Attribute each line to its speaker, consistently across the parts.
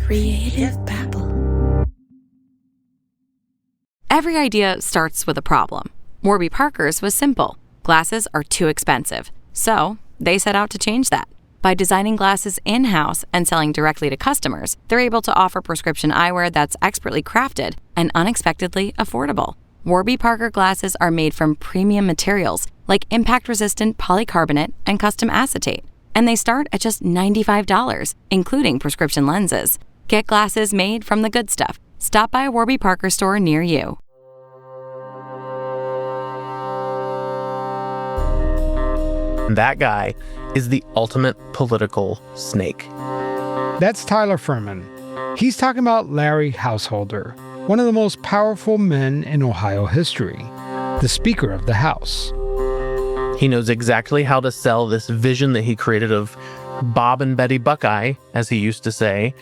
Speaker 1: Creative babble.
Speaker 2: Every idea starts with a problem. Warby Parker's was simple. Glasses are too expensive. So they set out to change that. By designing glasses in-house and selling directly to customers, they're able to offer prescription eyewear that's expertly crafted and unexpectedly affordable. Warby Parker glasses are made from premium materials like impact-resistant polycarbonate and custom acetate. And they start at just $95, including prescription lenses. Get glasses made from the good stuff. Stop by a Warby Parker store near you.
Speaker 3: That guy is the ultimate political snake.
Speaker 4: That's Tyler Fehrman. He's talking about Larry Householder, one of the most powerful men in Ohio history, the Speaker of the House.
Speaker 3: He knows exactly how to sell this vision that he created of Bob and Betty Buckeye, as he used to say,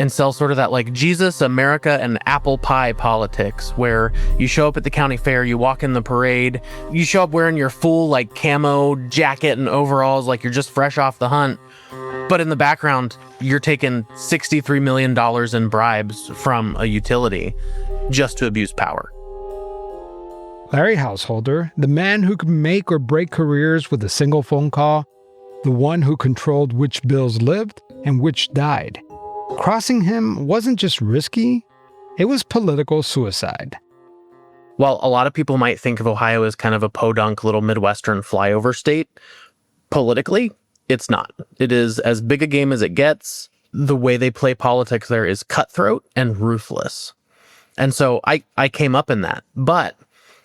Speaker 3: and sell sort of that like Jesus, America, and apple pie politics, where you show up at the county fair, you walk in the parade, you show up wearing your full like camo jacket and overalls like you're just fresh off the hunt. But in the background, you're taking $63 million in bribes from a utility just to abuse power.
Speaker 4: Larry Householder, the man who could make or break careers with a single phone call, the one who controlled which bills lived and which died. Crossing him wasn't just risky, it was political suicide.
Speaker 3: While a lot of people might think of Ohio as kind of a podunk little Midwestern flyover state, politically, it's not. It is as big a game as it gets. The way they play politics there is cutthroat and ruthless. And so I came up in that. But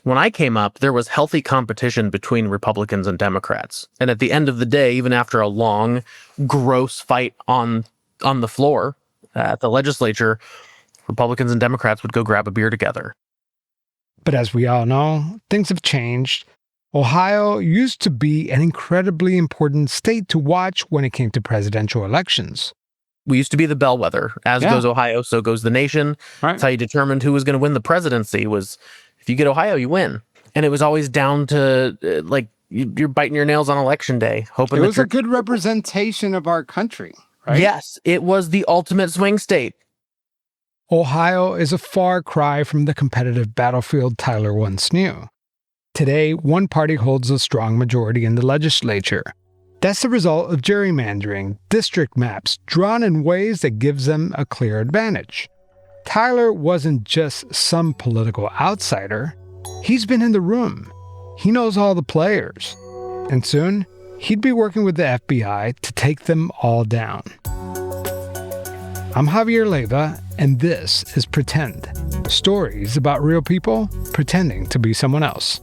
Speaker 3: when I came up, there was healthy competition between Republicans and Democrats. And at the end of the day, even after a long, gross fight on the floor at the legislature, Republicans and Democrats would go grab a beer together.
Speaker 4: But as we all know, things have changed. Ohio used to be an incredibly important state to watch when it came to presidential elections.
Speaker 3: We used to be the bellwether. As goes Ohio, so goes the nation.
Speaker 4: Right.
Speaker 3: That's how you determined who was going to win the presidency, was if you get Ohio, you win. And it was always down to you're biting your nails on election day, hoping
Speaker 5: it was a good representation of our country. Right?
Speaker 3: Yes, it was the ultimate swing state.
Speaker 4: Ohio is a far cry from the competitive battlefield Tyler once knew. Today, one party holds a strong majority in the legislature. That's the result of gerrymandering, district maps drawn in ways that gives them a clear advantage. Tyler wasn't just some political outsider. He's been in the room. He knows all the players. And soon, he'd be working with the FBI to take them all down. I'm Javier Leiva, and this is Pretend. Stories about real people pretending to be someone else.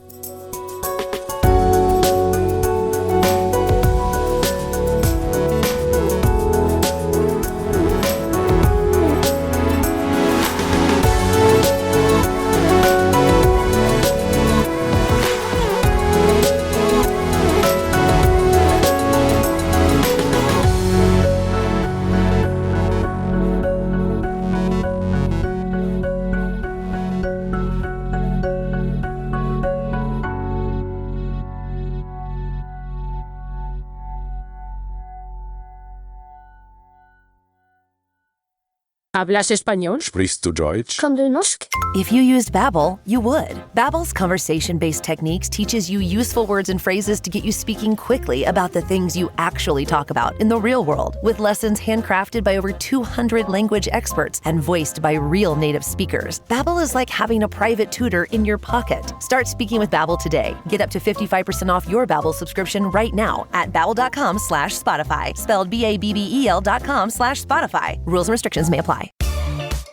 Speaker 6: ¿Hablas español?
Speaker 7: Sprichst du Deutsch?
Speaker 1: Kan du norsk?
Speaker 8: If you used Babbel, you would. Babbel's conversation-based techniques teaches you useful words and phrases to get you speaking quickly about the things you actually talk about in the real world, with lessons handcrafted by over 200 language experts and voiced by real native speakers. Babbel is like having a private tutor in your pocket. Start speaking with Babbel today. Get up to 55% off your Babbel subscription right now at babbel.com/Spotify. Spelled BABBEL.com/Spotify. Rules and restrictions may apply.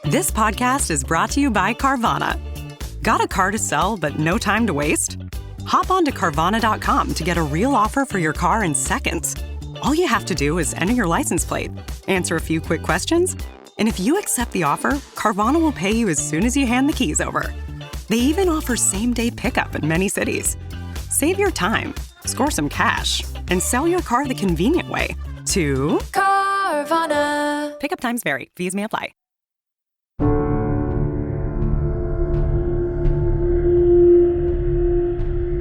Speaker 9: This podcast is brought to you by Carvana. Got a car to sell but no time to waste? Hop on to Carvana.com to get a real offer for your car in seconds. All you have to do is enter your license plate, answer a few quick questions, and if you accept the offer, Carvana will pay you as soon as you hand the keys over. They even offer same-day pickup in many cities. Save your time, score some cash, and sell your car the convenient way to
Speaker 1: Carvana.
Speaker 9: Pickup times vary. Fees may apply.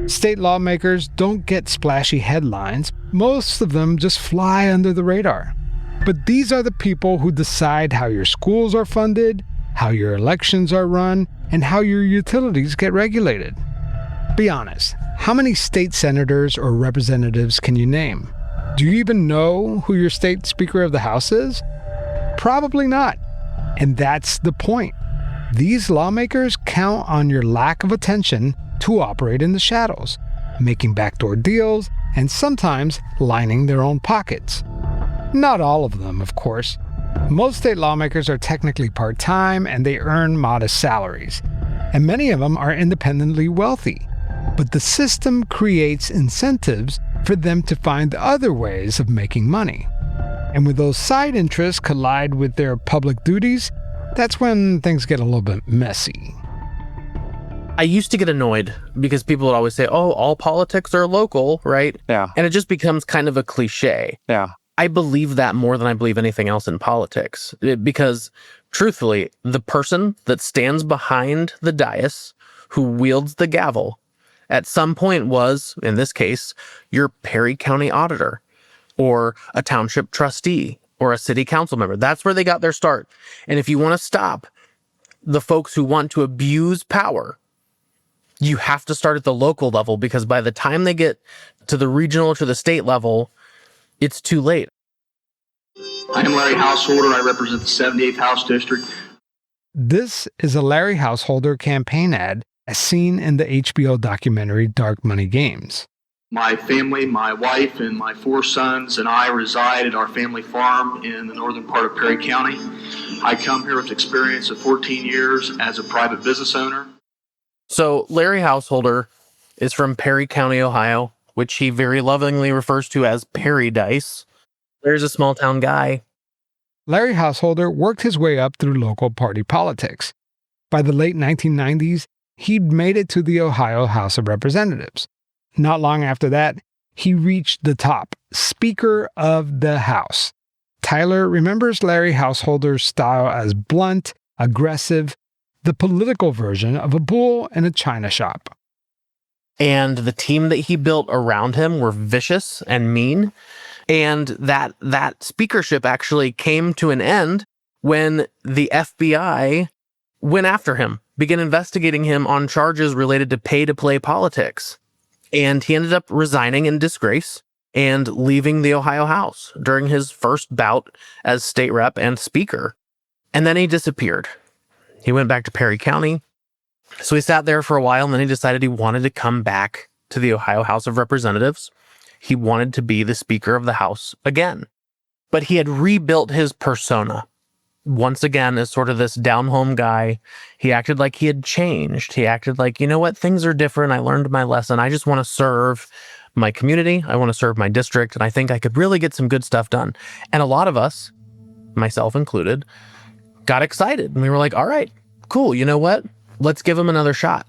Speaker 4: State lawmakers don't get splashy headlines. Most of them just fly under the radar. But these are the people who decide how your schools are funded, how your elections are run, and how your utilities get regulated. Be honest, how many state senators or representatives can you name? Do you even know who your state Speaker of the House is? Probably not. And that's the point. These lawmakers count on your lack of attention to operate in the shadows, making backdoor deals and sometimes lining their own pockets. Not all of them, of course. Most state lawmakers are technically part-time and they earn modest salaries. And many of them are independently wealthy. But the system creates incentives for them to find other ways of making money. And when those side interests collide with their public duties, that's when things get a little bit messy.
Speaker 3: I used to get annoyed because people would always say, oh, all politics are local, right?
Speaker 5: Yeah.
Speaker 3: And it just becomes kind of a cliche.
Speaker 5: Yeah.
Speaker 3: I believe that more than I believe anything else in politics. Because truthfully, the person that stands behind the dais, who wields the gavel, at some point was, in this case, your Perry County auditor, or a township trustee, or a city council member. That's where they got their start. And if you want to stop the folks who want to abuse power, you have to start at the local level, because by the time they get to the regional or to the state level, it's too late.
Speaker 7: I am Larry Householder. I represent the 78th House District.
Speaker 4: This is a Larry Householder campaign ad as seen in the HBO documentary Dark Money Games.
Speaker 7: My family, my wife, and my 4 sons and I reside at our family farm in the northern part of Perry County. I come here with experience of 14 years as a private business owner.
Speaker 3: So Larry Householder is from Perry County, Ohio, which he very lovingly refers to as Paradise. Larry's a small town guy.
Speaker 4: Larry Householder worked his way up through local party politics. By the late 1990s, he'd made it to the Ohio House of Representatives. Not long after that, he reached the top, Speaker of the House. Tyler remembers Larry Householder's style as blunt, aggressive, the political version of a bull in a china shop.
Speaker 3: And the team that he built around him were vicious and mean. And that speakership actually came to an end when the FBI went after him, began investigating him on charges related to pay-to-play politics. And he ended up resigning in disgrace and leaving the Ohio House during his first bout as state rep and speaker. And then he disappeared. He went back to Perry County. So he sat there for a while, and then he decided he wanted to come back to the Ohio House of Representatives. He wanted to be the Speaker of the House again. But he had rebuilt his persona. Once again, as sort of this down-home guy. He acted like he had changed. He acted like, you know what, things are different. I learned my lesson. I just want to serve my community. I want to serve my district. And I think I could really get some good stuff done. And a lot of us, myself included, got excited. And we were like, all right, cool. You know what? Let's give him another shot.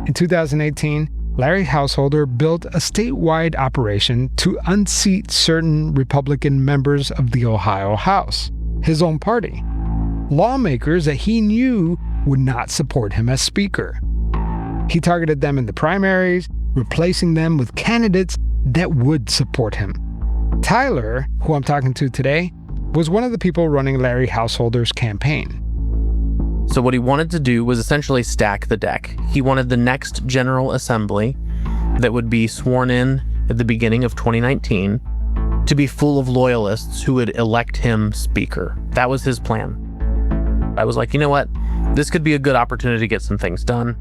Speaker 4: In 2018, Larry Householder built a statewide operation to unseat certain Republican members of the Ohio House, his own party. Lawmakers that he knew would not support him as Speaker. He targeted them in the primaries, replacing them with candidates that would support him. Tyler, who I'm talking to today, was one of the people running Larry Householder's campaign.
Speaker 3: So what he wanted to do was essentially stack the deck. He wanted the next General Assembly that would be sworn in at the beginning of 2019 to be full of loyalists who would elect him Speaker. That was his plan. I was like, you know what? This could be a good opportunity to get some things done.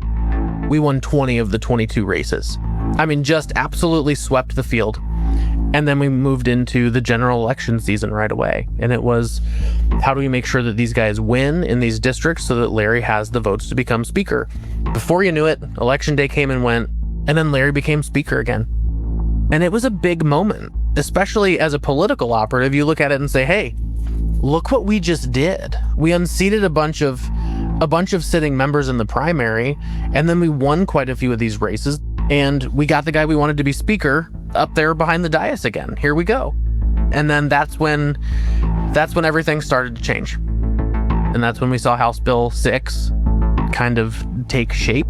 Speaker 3: We won 20 of the 22 races. I mean, just absolutely swept the field. And then we moved into the general election season right away. And it was, how do we make sure that these guys win in these districts so that Larry has the votes to become Speaker? Before you knew it, election day came and went, and then Larry became Speaker again. And it was a big moment, especially as a political operative. You look at it and say, hey, look what we just did. We unseated a bunch of sitting members in the primary, and then we won quite a few of these races. And we got the guy we wanted to be Speaker up there behind the dais again. Here we go. And then that's when everything started to change. And that's when we saw House Bill 6 kind of take shape.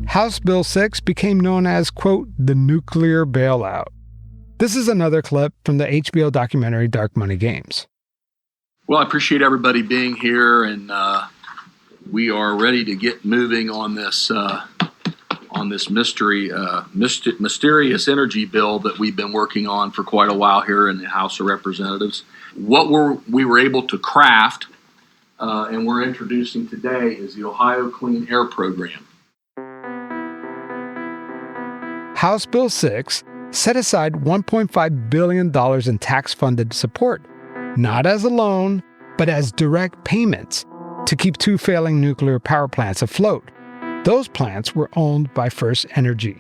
Speaker 4: House Bill 6 became known as, quote, the nuclear bailout. This is another clip from the HBO documentary Dark Money Games.
Speaker 7: Well, I appreciate everybody being here, and we are ready to get moving on this mysterious energy bill that we've been working on for quite a while here in the House of Representatives. What we were able to craft and we're introducing today is the Ohio Clean Air Program.
Speaker 4: House Bill 6 set aside $1.5 billion in tax-funded support, not as a loan, but as direct payments to keep 2 failing nuclear power plants afloat. Those plants were owned by First Energy.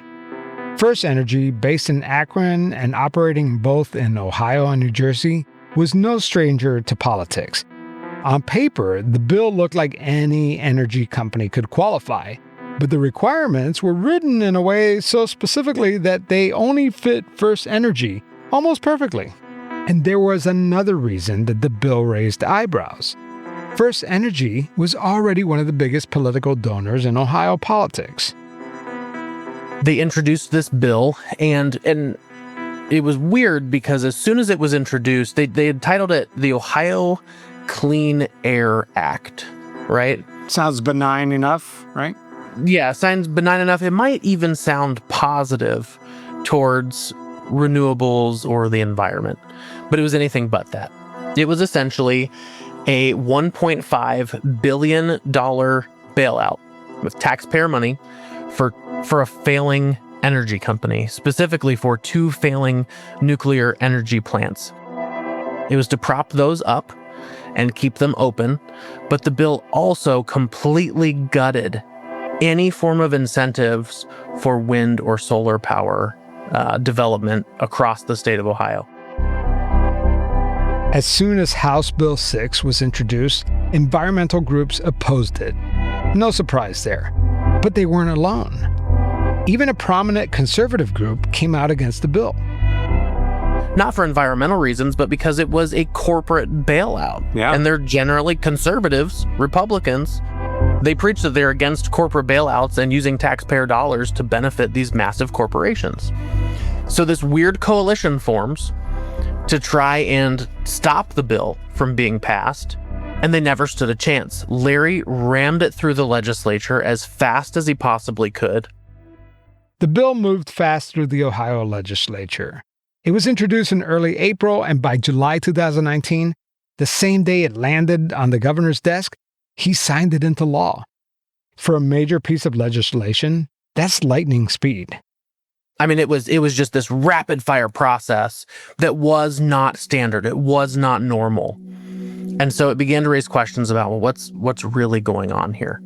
Speaker 4: First Energy, based in Akron and operating both in Ohio and New Jersey, was no stranger to politics. On paper, the bill looked like any energy company could qualify, but the requirements were written in a way so specifically that they only fit First Energy almost perfectly. And there was another reason that the bill raised eyebrows. First Energy was already one of the biggest political donors in Ohio politics.
Speaker 3: They introduced this bill, and it was weird because as soon as it was introduced, they had titled it the Ohio Clean Air Act, right?
Speaker 5: Sounds benign enough, right?
Speaker 3: Yeah, sounds benign enough. It might even sound positive towards renewables or the environment, but it was anything but that. It was essentially a $1.5 billion bailout with taxpayer money for a failing energy company, specifically for 2 failing nuclear energy plants. It was to prop those up and keep them open, but the bill also completely gutted any form of incentives for wind or solar power development across the state of Ohio.
Speaker 4: As soon as House Bill 6 was introduced, environmental groups opposed it. No surprise there. But they weren't alone. Even a prominent conservative group came out against the bill.
Speaker 3: Not for environmental reasons, but because it was a corporate bailout.
Speaker 5: Yeah.
Speaker 3: And they're generally conservatives, Republicans. They preach that they're against corporate bailouts and using taxpayer dollars to benefit these massive corporations. So this weird coalition forms to try and stop the bill from being passed, and they never stood a chance. Larry rammed it through the legislature as fast as he possibly could.
Speaker 4: The bill moved fast through the Ohio legislature. It was introduced in early April, and by July 2019, the same day it landed on the governor's desk, he signed it into law. For a major piece of legislation, that's lightning speed.
Speaker 3: I mean, it was just this rapid fire process that was not standard. It was not normal. And so it began to raise questions about, well, what's really going on here?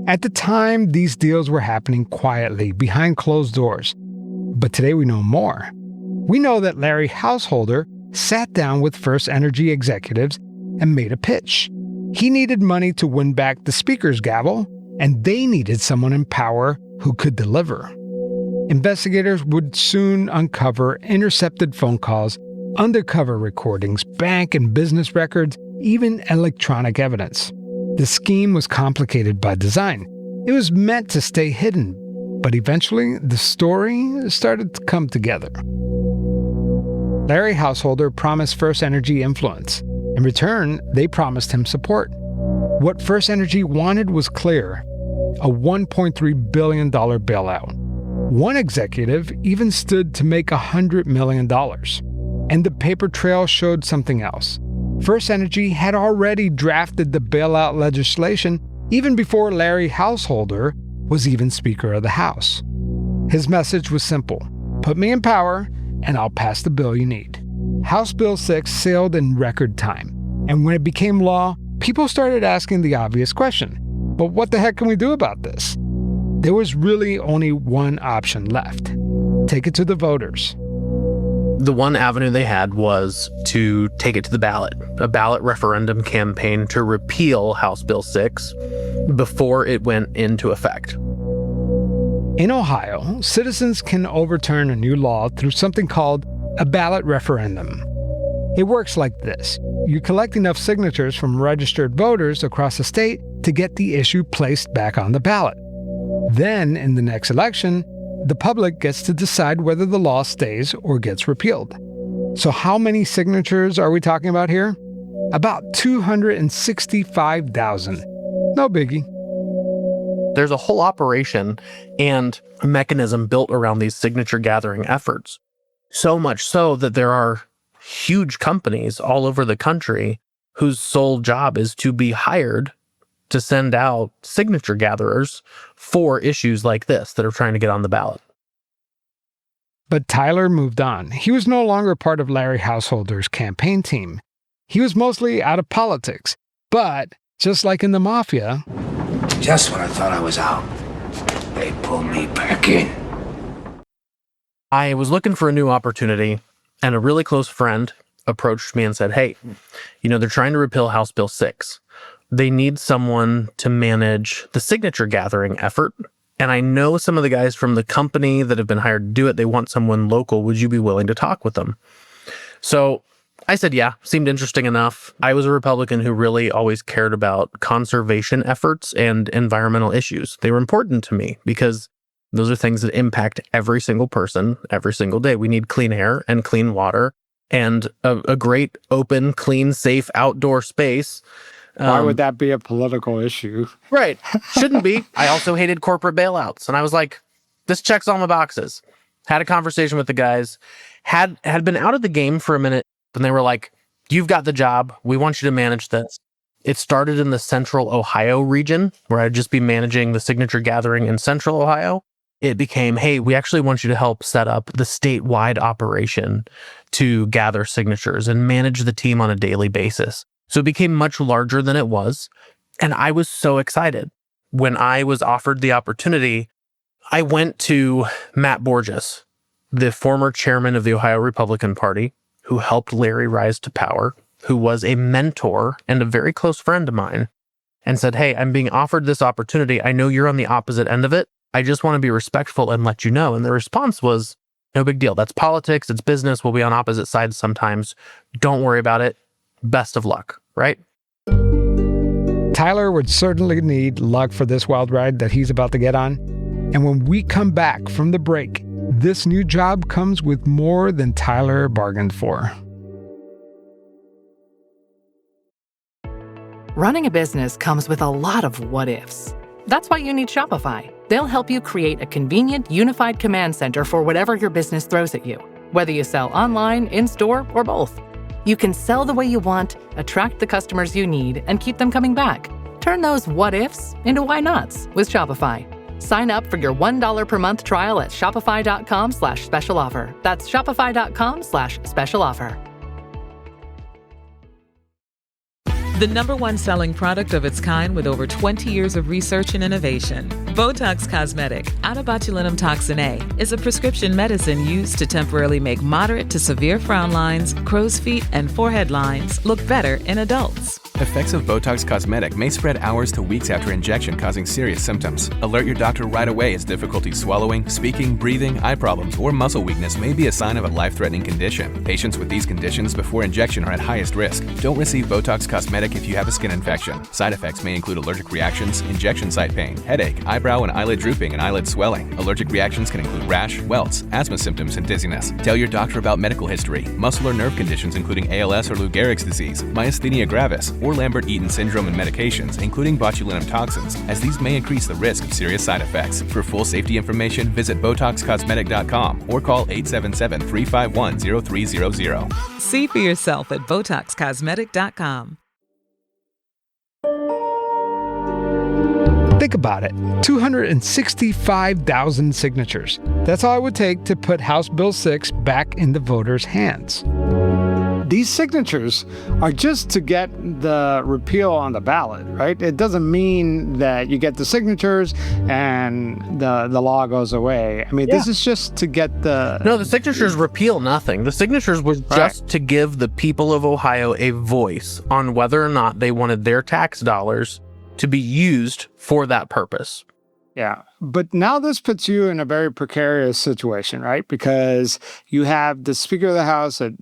Speaker 4: At the time, these deals were happening quietly, behind closed doors. But today we know more. We know that Larry Householder sat down with First Energy executives and made a pitch. He needed money to win back the speaker's gavel, and they needed someone in power who could deliver. Investigators would soon uncover intercepted phone calls, undercover recordings, bank and business records, even electronic evidence. The scheme was complicated by design. It was meant to stay hidden, but eventually the story started to come together. Larry Householder promised First Energy influence. In return, they promised him support. What First Energy wanted was clear: a $1.3 billion bailout. One executive even stood to make $100 million. And the paper trail showed something else. First Energy had already drafted the bailout legislation even before Larry Householder was even Speaker of the House. His message was simple: put me in power, and I'll pass the bill you need. House Bill 6 sailed in record time. And when it became law, people started asking the obvious question: but what the heck can we do about this? There was really only one option left: take it to the voters.
Speaker 3: The one avenue they had was to take it to the ballot, a ballot referendum campaign to repeal House Bill 6 before it went into effect.
Speaker 4: In Ohio, citizens can overturn a new law through something called a ballot referendum. It works like this. You collect enough signatures from registered voters across the state to get the issue placed back on the ballot. Then, in the next election, the public gets to decide whether the law stays or gets repealed. So how many signatures are we talking about here? About 265,000. No biggie.
Speaker 3: There's a whole operation and a mechanism built around these signature gathering efforts. So much so that there are huge companies all over the country whose sole job is to be hired to send out signature gatherers for issues like this that are trying to get on the ballot.
Speaker 4: But Tyler moved on. He was no longer part of Larry Householder's campaign team. He was mostly out of politics. But just like in the mafia,
Speaker 10: just when I thought I was out, they pulled me back in.
Speaker 3: I was looking for a new opportunity, and a really close friend approached me and said, hey, they're trying to repeal House Bill 6. They need someone to manage the signature gathering effort. And I know some of the guys from the company that have been hired to do it. They want someone local. Would you be willing to talk with them? So I said, yeah, seemed interesting enough. I was a Republican who really always cared about conservation efforts and environmental issues. They were important to me because those are things that impact every single person every single day. We need clean air and clean water and a great, open, clean, safe outdoor space.
Speaker 5: Why would that be a political issue?
Speaker 3: Right. Shouldn't be. I also hated corporate bailouts. And I was like, this checks all my boxes. Had a conversation with the guys, had been out of the game for a minute, and they were like, you've got the job. We want you to manage this. It started in the central Ohio region, where I'd just be managing the signature gathering in central Ohio. It became, hey, we actually want you to help set up the statewide operation to gather signatures and manage the team on a daily basis. So it became much larger than it was. And I was so excited. When I was offered the opportunity, I went to Matt Borges, the former chairman of the Ohio Republican Party, who helped Larry rise to power, who was a mentor and a very close friend of mine, and said, hey, I'm being offered this opportunity. I know you're on the opposite end of it. I just want to be respectful and let you know. And the response was, no big deal. That's politics. It's business. We'll be on opposite sides sometimes. Don't worry about it. Best of luck, right?
Speaker 4: Tyler would certainly need luck for this wild ride that he's about to get on. And when we come back from the break, this new job comes with more than Tyler bargained for.
Speaker 11: Running a business comes with a lot of what-ifs. That's why you need Shopify. They'll help you create a convenient, unified command center for whatever your business throws at you, whether you sell online, in-store, or both. You can sell the way you want, attract the customers you need, and keep them coming back. Turn those what-ifs into why-nots with Shopify. Sign up for your $1 per month trial at shopify.com/special offer. That's shopify.com/special offer.
Speaker 12: The #1 selling product of its kind with over 20 years of research and innovation. Botox Cosmetic, onabotulinum toxin A, is a prescription medicine used to temporarily make moderate to severe frown lines, crow's feet, and forehead lines look better in adults.
Speaker 13: Effects of Botox Cosmetic may spread hours to weeks after injection, causing serious symptoms. Alert your doctor right away as difficulty swallowing, speaking, breathing, eye problems, or muscle weakness may be a sign of a life-threatening condition. Patients with these conditions before injection are at highest risk. Don't receive Botox Cosmetic if you have a skin infection. Side effects may include allergic reactions, injection site pain, headache, eyebrow and eyelid drooping, and eyelid swelling. Allergic reactions can include rash, welts, asthma symptoms, and dizziness. Tell your doctor about medical history, muscle or nerve conditions including ALS or Lou Gehrig's disease, myasthenia gravis, or Lambert-Eaton syndrome and medications, including botulinum toxins, as these may increase the risk of serious side effects. For full safety information, visit BotoxCosmetic.com or call 877-351-0300.
Speaker 12: See for yourself at BotoxCosmetic.com.
Speaker 4: Think about it, 265,000 signatures. That's all it would take to put House Bill 6 back in the voters' hands.
Speaker 5: These signatures are just to get the repeal on the ballot, right? It doesn't mean that you get the signatures and the law goes away. I mean, This is just to get the...
Speaker 3: No, the signatures repeal nothing. The signatures was just to give the people of Ohio a voice on whether or not they wanted their tax dollars to be used for that purpose.
Speaker 5: Yeah, but now this puts you in a very precarious situation, right? Because you have the Speaker of the House that,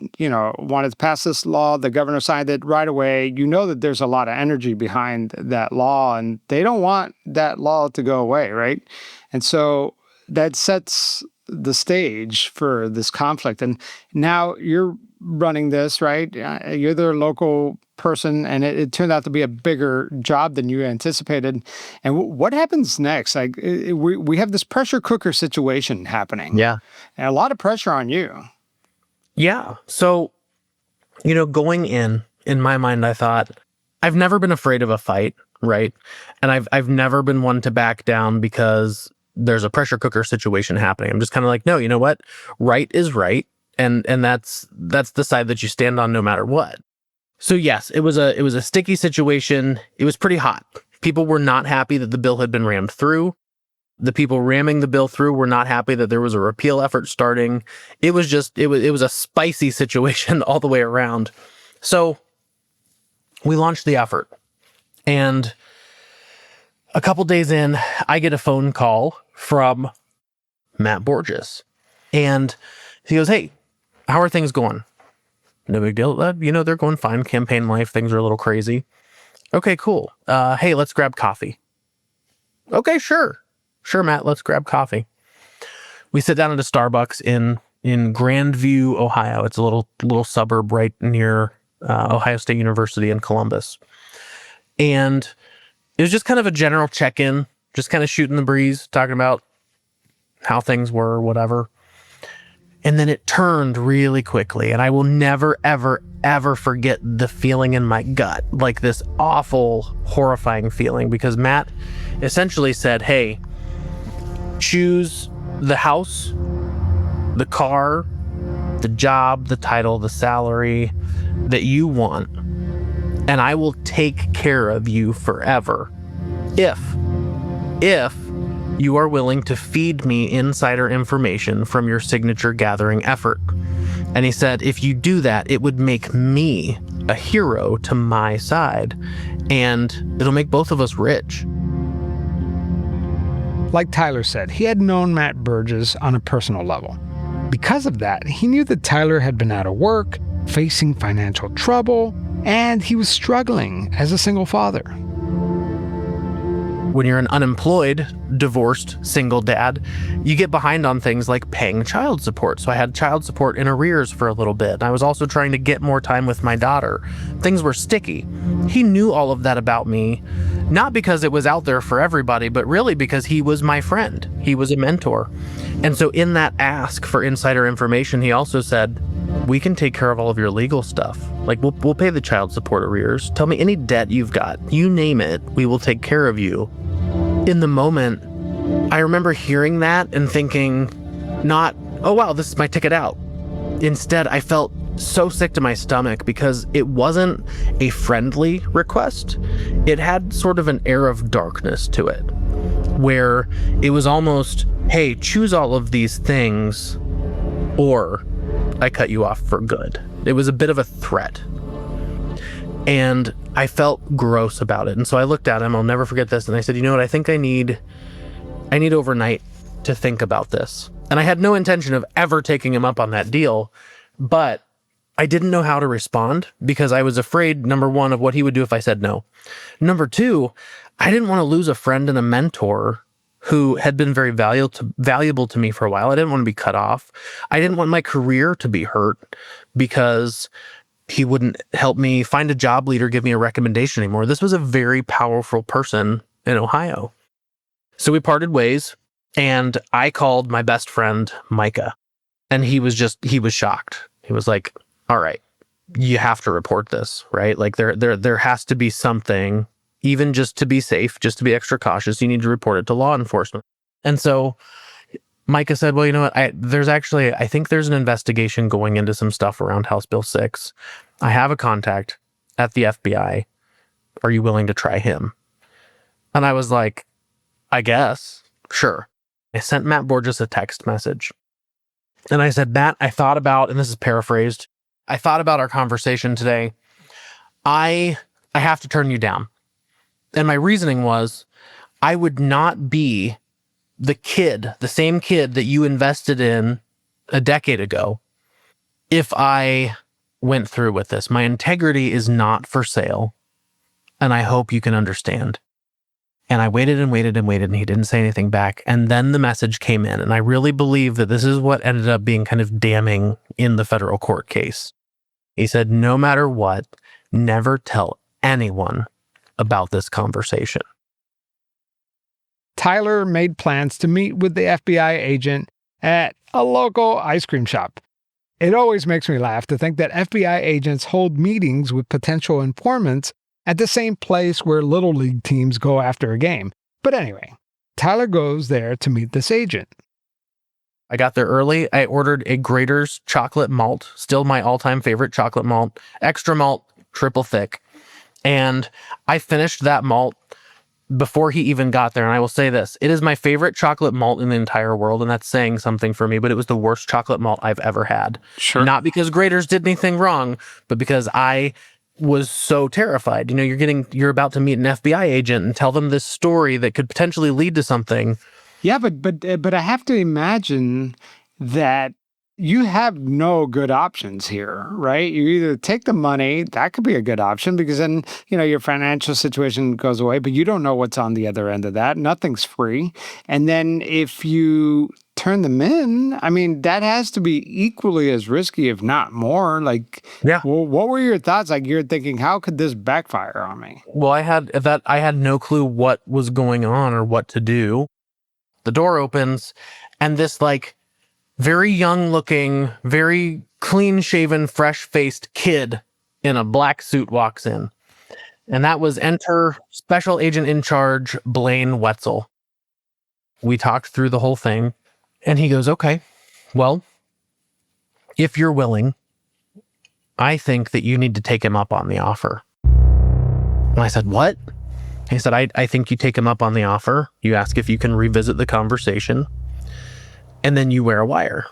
Speaker 5: wanted to pass this law. The governor signed it right away. You know that there's a lot of energy behind that law, and they don't want that law to go away, right? And so that sets the stage for this conflict. And now you're running this, right? You're the local person, and it turned out to be a bigger job than you anticipated. And what happens next? Like we have this pressure cooker situation happening.
Speaker 3: Yeah.
Speaker 5: And a lot of pressure on you.
Speaker 3: Yeah. So, going in my mind, I thought, I've never been afraid of a fight, right? And I've never been one to back down because there's a pressure cooker situation happening. I'm just kind of like, no, you know what? Right is right. And that's the side that you stand on no matter what. So yes, it was a sticky situation. It was pretty hot. People were not happy that the bill had been rammed through. The people ramming the bill through were not happy that there was a repeal effort starting. It was a spicy situation all the way around. So we launched the effort. And a couple days in, I get a phone call from Matt Borges. And he goes, "Hey, how are things going?" "No big deal. They're going fine. Campaign life, things are a little crazy." "Okay, cool. Hey, let's grab coffee." "Okay, sure. Sure, Matt, let's grab coffee." We sit down at a Starbucks in Grandview, Ohio. It's a little suburb right near Ohio State University in Columbus. And it was just kind of a general check-in, just kind of shooting the breeze, talking about how things were, whatever. And then it turned really quickly. And I will never, ever, ever forget the feeling in my gut, like this awful, horrifying feeling, because Matt essentially said, "Hey, choose the house, the car, the job, the title, the salary that you want, and I will take care of you forever if you are willing to feed me insider information from your signature gathering effort." And he said, "If you do that, it would make me a hero to my side, and it'll make both of us rich."
Speaker 4: Like Tyler said, he had known Matt Burgess on a personal level. Because of that, he knew that Tyler had been out of work, facing financial trouble, and he was struggling as a single father.
Speaker 3: When you're an unemployed, divorced, single dad, you get behind on things like paying child support. So I had child support in arrears for a little bit. I was also trying to get more time with my daughter. Things were sticky. He knew all of that about me, not because it was out there for everybody, but really because he was my friend. He was a mentor. And so in that ask for insider information, he also said, "We can take care of all of your legal stuff. Like we'll pay the child support arrears. Tell me any debt you've got. You name it, we will take care of you." In the moment, I remember hearing that and thinking, not, "Oh wow, this is my ticket out." Instead, I felt so sick to my stomach because it wasn't a friendly request. It had sort of an air of darkness to it, where it was almost, "Hey, choose all of these things or I cut you off for good." It was a bit of a threat. And I felt gross about it. And so I looked at him, I'll never forget this, and I said, "You know what, I think I need overnight to think about this." And I had no intention of ever taking him up on that deal, but I didn't know how to respond because I was afraid, number one, of what he would do if I said no. Number two, I didn't want to lose a friend and a mentor who had been very valuable to me for a while. I didn't want to be cut off. I didn't want my career to be hurt because he wouldn't help me find a job leader, give me a recommendation anymore. This was a very powerful person in Ohio. So we parted ways, and I called my best friend, Micah, and he was shocked. He was like, "All right, you have to report this, right? Like there has to be something, even just to be safe, just to be extra cautious, you need to report it to law enforcement." And so Micah said, "Well, you know what? I think there's an investigation going into some stuff around House Bill 6. I have a contact at the FBI. Are you willing to try him?" And I was like, "I guess, sure." I sent Matt Borges a text message. And I said, "Matt, I thought about," and this is paraphrased, "I thought about our conversation today. I have to turn you down." And my reasoning was, I would not be the same kid that you invested in a decade ago if I went through with this. My integrity is not for sale, and I hope you can understand. And I waited and waited and waited, and he didn't say anything back. And then the message came in. And I really believe that this is what ended up being kind of damning in the federal court case. He said, no matter what, never tell anyone about this conversation.
Speaker 4: Tyler made plans to meet with the FBI agent at a local ice cream shop. It always makes me laugh to think that FBI agents hold meetings with potential informants at the same place where Little League teams go after a game. But anyway, Tyler goes there to meet this agent.
Speaker 3: I got there early. I ordered a Grater's chocolate malt, still my all-time favorite chocolate malt, extra malt, triple thick. And I finished that malt before he even got there. And I will say this, it is my favorite chocolate malt in the entire world, and that's saying something for me, but it was the worst chocolate malt I've ever had.
Speaker 5: Sure.
Speaker 3: Not because Grater's did anything wrong, but because I was so terrified. You know, you're about to meet an FBI agent and tell them this story that could potentially lead to something.
Speaker 5: Yeah, but I have to imagine that you have no good options here, right? You either take the money, that could be a good option because then, your financial situation goes away, but you don't know what's on the other end of that. Nothing's free. And then if you turn them in, I mean, that has to be equally as risky, if not more. Like,
Speaker 3: yeah.
Speaker 5: Well, what were your thoughts? Like, you're thinking, how could this backfire on me?
Speaker 3: Well, I had no clue what was going on or what to do. The door opens and this very young looking, very clean shaven, fresh faced kid in a black suit walks in. And that was enter Special Agent in Charge, Blaine Wetzel. We talked through the whole thing and he goes, okay, well, if you're willing, I think that you need to take him up on the offer. And I said, what? He said, I think you take him up on the offer. You ask if you can revisit the conversation. And then you wear a wire.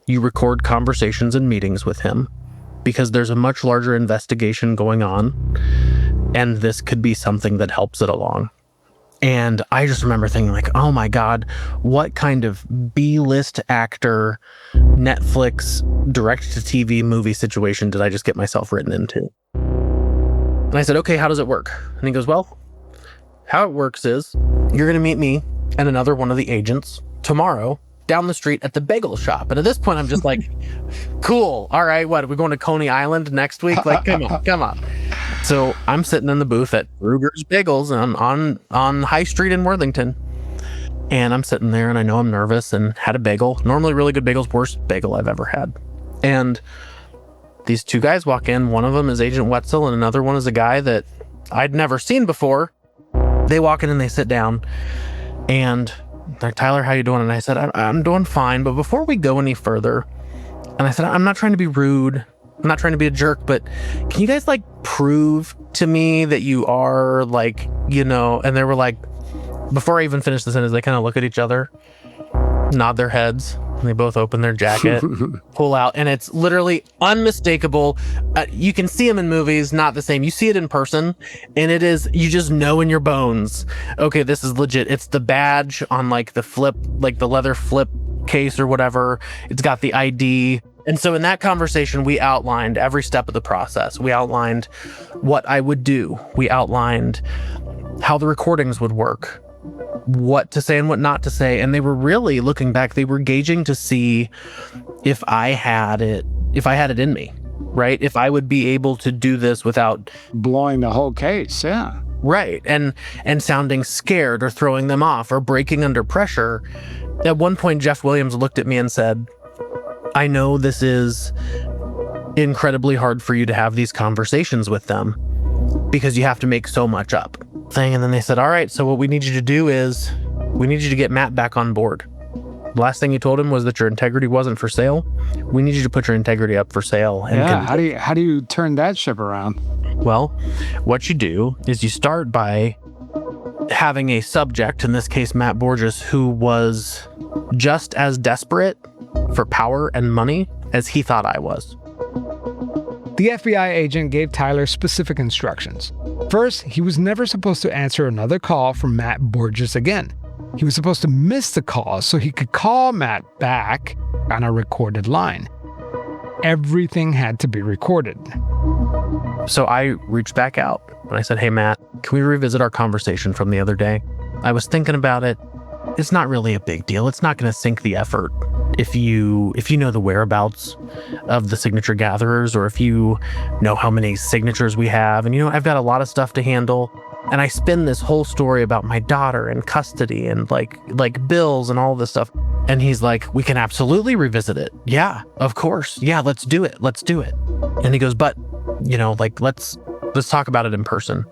Speaker 3: You record conversations and meetings with him because there's a much larger investigation going on. And this could be something that helps it along. And I just remember thinking oh my God, what kind of B-list actor, Netflix, direct-to-TV movie situation did I just get myself written into? And I said, okay, how does it work? And he goes, well, how it works is you're going to meet me and another one of the agents tomorrow down the street at the bagel shop. And at this point, I'm just cool. All right, what? Are we going to Coney Island next week? Come on. So I'm sitting in the booth at Ruger's Bagels on High Street in Worthington. And I'm sitting there and I know I'm nervous and had a bagel. Normally really good bagels, worst bagel I've ever had. And these two guys walk in. One of them is Agent Wetzel and another one is a guy that I'd never seen before. They walk in and they sit down and they're, Tyler, how you doing? And I said, I'm doing fine. But before we go any further, and I said, I'm not trying to be rude. I'm not trying to be a jerk, but can you guys prove to me that you are and they were before I even finished the sentence, they kind of look at each other, nod their heads. And they both open their jacket, pull out, and it's literally unmistakable. You can see them in movies, not the same. You see it in person, and it is, you just know in your bones, okay, this is legit. It's the badge on the flip, the leather flip case or whatever. It's got the ID. And so in that conversation, we outlined every step of the process. We outlined what I would do. We outlined how the recordings would work, what to say and what not to say. And they were really, looking back, they were gauging to see if I had it in me, right? If I would be able to do this without
Speaker 5: blowing the whole case. Yeah.
Speaker 3: Right. And sounding scared or throwing them off or breaking under pressure. At one point, Jeff Williams looked at me and said, I know this is incredibly hard for you to have these conversations with them because you have to make so much up. And then they said, all right, so what we need you to do is we need you to get Matt back on board. The last thing you told him was that your integrity wasn't for sale. We need you to put your integrity up for sale. And
Speaker 5: how do you turn that ship around?
Speaker 3: Well, what you do is you start by having a subject, in this case Matt Borges, who was just as desperate for power and money as he thought I was.
Speaker 4: The FBI agent gave Tyler specific instructions. First, he was never supposed to answer another call from Matt Borges again. He was supposed to miss the call so he could call Matt back on a recorded line. Everything had to be recorded.
Speaker 3: So I reached back out and I said, hey, Matt, can we revisit our conversation from the other day? I was thinking about it. It's not really a big deal. It's not going to sink the effort if you know the whereabouts of the signature gatherers, or if you know how many signatures we have. And I've got a lot of stuff to handle. And I spin this whole story about my daughter and custody and like bills and all this stuff. And he's like, we can absolutely revisit it. Yeah, of course. Yeah, let's do it. Let's do it. And he goes, but let's talk about it in person.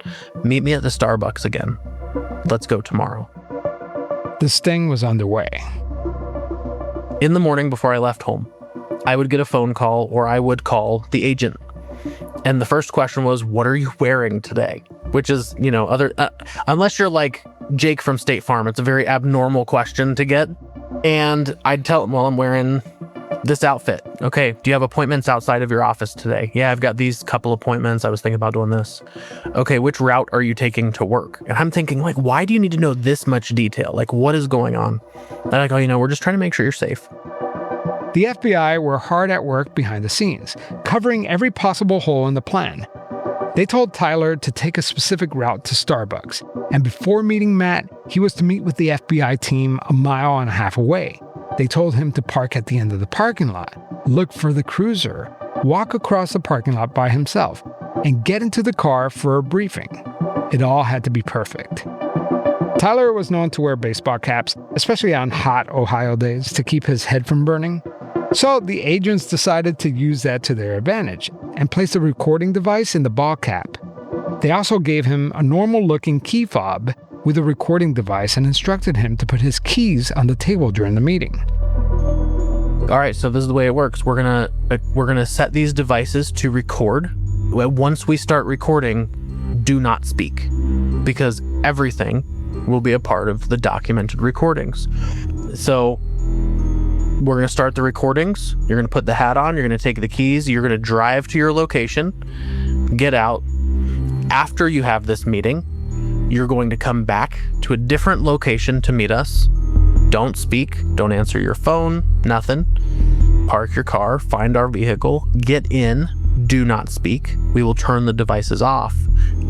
Speaker 3: Meet me at the Starbucks again. Let's go tomorrow.
Speaker 4: The sting was underway.
Speaker 3: In the morning before I left home, I would get a phone call, or I would call the agent. And the first question was, what are you wearing today? Which is, unless you're like Jake from State Farm, it's a very abnormal question to get. And I'd tell him, well, I'm wearing this outfit. Okay, do you have appointments outside of your office today? Yeah, I've got these couple appointments. I was thinking about doing this. Okay, which route are you taking to work? And I'm thinking, like, why do you need to know this much detail? Like, what is going on? They're like, oh, we're just trying to make sure you're safe.
Speaker 4: The FBI were hard at work behind the scenes, covering every possible hole in the plan. They told Tyler to take a specific route to Starbucks, and before meeting Matt, he was to meet with the FBI team a mile and a half away. They told him to park at the end of the parking lot, look for the cruiser, walk across the parking lot by himself, and get into the car for a briefing. It all had to be perfect. Tyler was known to wear baseball caps, especially on hot Ohio days, to keep his head from burning. So the agents decided to use that to their advantage and place a recording device in the ball cap. They also gave him a normal-looking key fob with a recording device and instructed him to put his keys on the table during the meeting.
Speaker 3: All right, so this is the way it works. We're gonna set these devices to record. Once we start recording, do not speak, because everything will be a part of the documented recordings. So we're going to start the recordings. You're going to put the hat on. You're going to take the keys. You're going to drive to your location, get out. After you have this meeting, you're going to come back to a different location to meet us. Don't speak. Don't answer your phone. Nothing. Park your car. Find our vehicle. Get in. Do not speak. We will turn the devices off,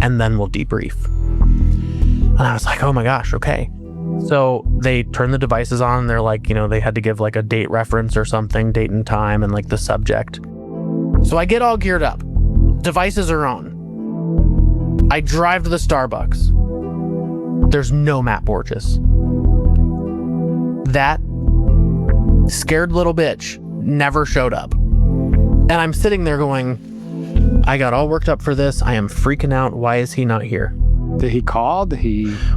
Speaker 3: and then we'll debrief. And I was like, oh my gosh, okay. So they turn the devices on. They're like, they had to give like a date reference or something, date and time, and like the subject. So I get all geared up. Devices are on. I drive to the Starbucks. There's no Matt Borges. That scared little bitch never showed up. And I'm sitting there going, I got all worked up for this. I am freaking out. Why is he not here?
Speaker 5: Did he call?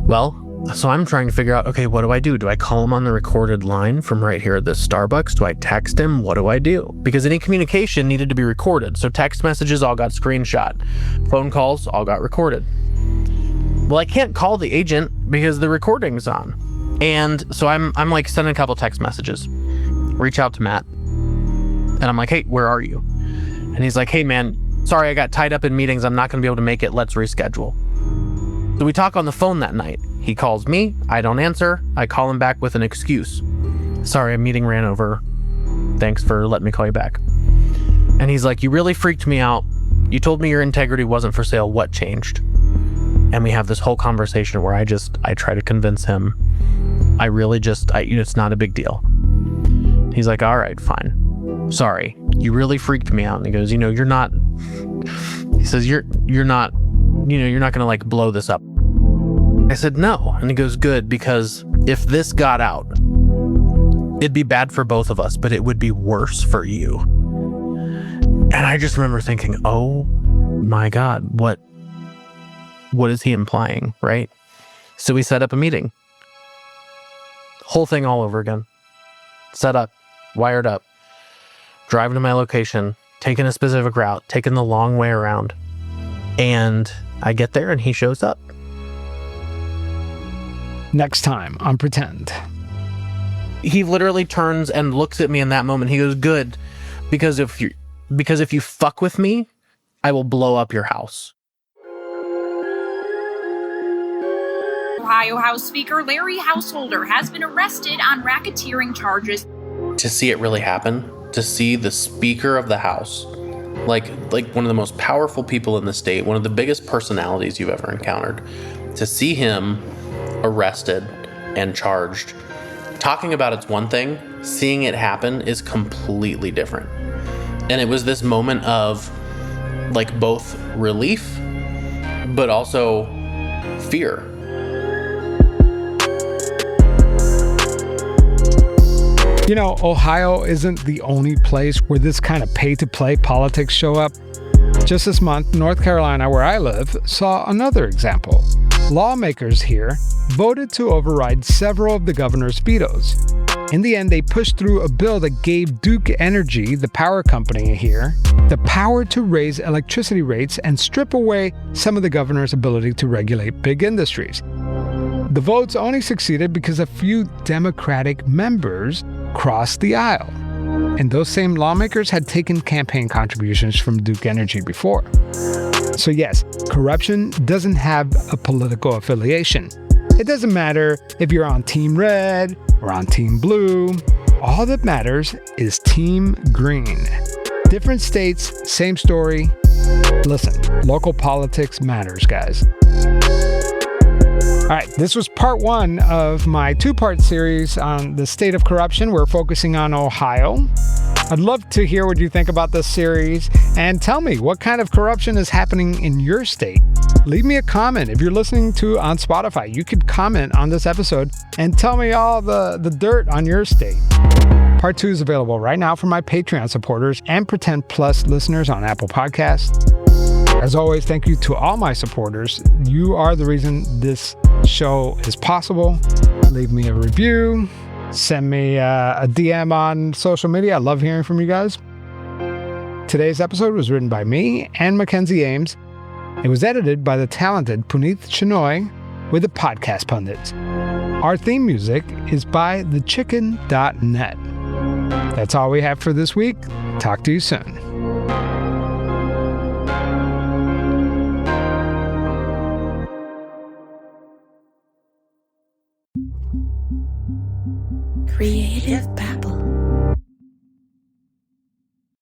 Speaker 3: Well, so I'm trying to figure out, okay, what do I do? Do I call him on the recorded line from right here at this Starbucks? Do I text him? What do I do? Because any communication needed to be recorded. So text messages all got screenshot. Phone calls all got recorded. Well, I can't call the agent because the recording's on. And so I'm like sending a couple text messages. Reach out to Matt. And I'm like, hey, where are you? And he's like, hey man, sorry, I got tied up in meetings. I'm not going to be able to make it. Let's reschedule. So we talk on the phone that night. He calls me, I don't answer. I call him back with an excuse. Sorry, a meeting ran over. Thanks for letting me call you back. And he's like, you really freaked me out. You told me your integrity wasn't for sale. What changed? And we have this whole conversation where I try to convince him. It's not a big deal. He's like, all right, fine. Sorry, you really freaked me out. And he goes, you're not, he says, you're not going to like blow this up. I said, no. And he goes, good, because if this got out, it'd be bad for both of us, but it would be worse for you. And I just remember thinking, oh my God, what is he implying, right? So we set up a meeting. Whole thing all over again. Set up, wired up, driving to my location, taking a specific route, taking the long way around. And I get there and he shows up.
Speaker 4: Next time on Pretend.
Speaker 3: He literally turns and looks at me in that moment. He goes, good, because if you fuck with me, I will blow up your house.
Speaker 14: Ohio House Speaker Larry Householder has been arrested on racketeering charges.
Speaker 3: To see it really happen, to see the Speaker of the House, like one of the most powerful people in the state, one of the biggest personalities you've ever encountered, to see him arrested, and charged. Talking about it's one thing, seeing it happen is completely different. And it was this moment of like both relief, but also fear.
Speaker 4: You know, Ohio isn't the only place where this kind of pay-to-play politics show up. Just this month, North Carolina, where I live, saw another example. Lawmakers here voted to override several of the governor's vetoes. In the end, they pushed through a bill that gave Duke Energy, the power company here, the power to raise electricity rates and strip away some of the governor's ability to regulate big industries. The votes only succeeded because a few Democratic members crossed the aisle. And those same lawmakers had taken campaign contributions from Duke Energy before. So yes, corruption doesn't have a political affiliation. It doesn't matter if you're on Team Red or on Team Blue. All that matters is Team Green. Different states, same story. Listen, local politics matters, guys. All right, this was part one of my two-part series on the state of corruption. We're focusing on Ohio. I'd love to hear what you think about this series and tell me what kind of corruption is happening in your state. Leave me a comment. If you're listening to on Spotify, you could comment on this episode and tell me all the dirt on your state. Part 2 is available right now for my Patreon supporters and Pretend Plus listeners on Apple Podcasts. As always, thank you to all my supporters. You are the reason this show is possible. Leave me a review. Send me a DM on social media. I love hearing from you guys. Today's episode was written by me and Mackenzie Ames. It was edited by the talented Puneeth Chinoy with the Podcast Pundits. Our theme music is by thechicken.net. That's all we have for this week. Talk to you soon.
Speaker 1: Creative Babble.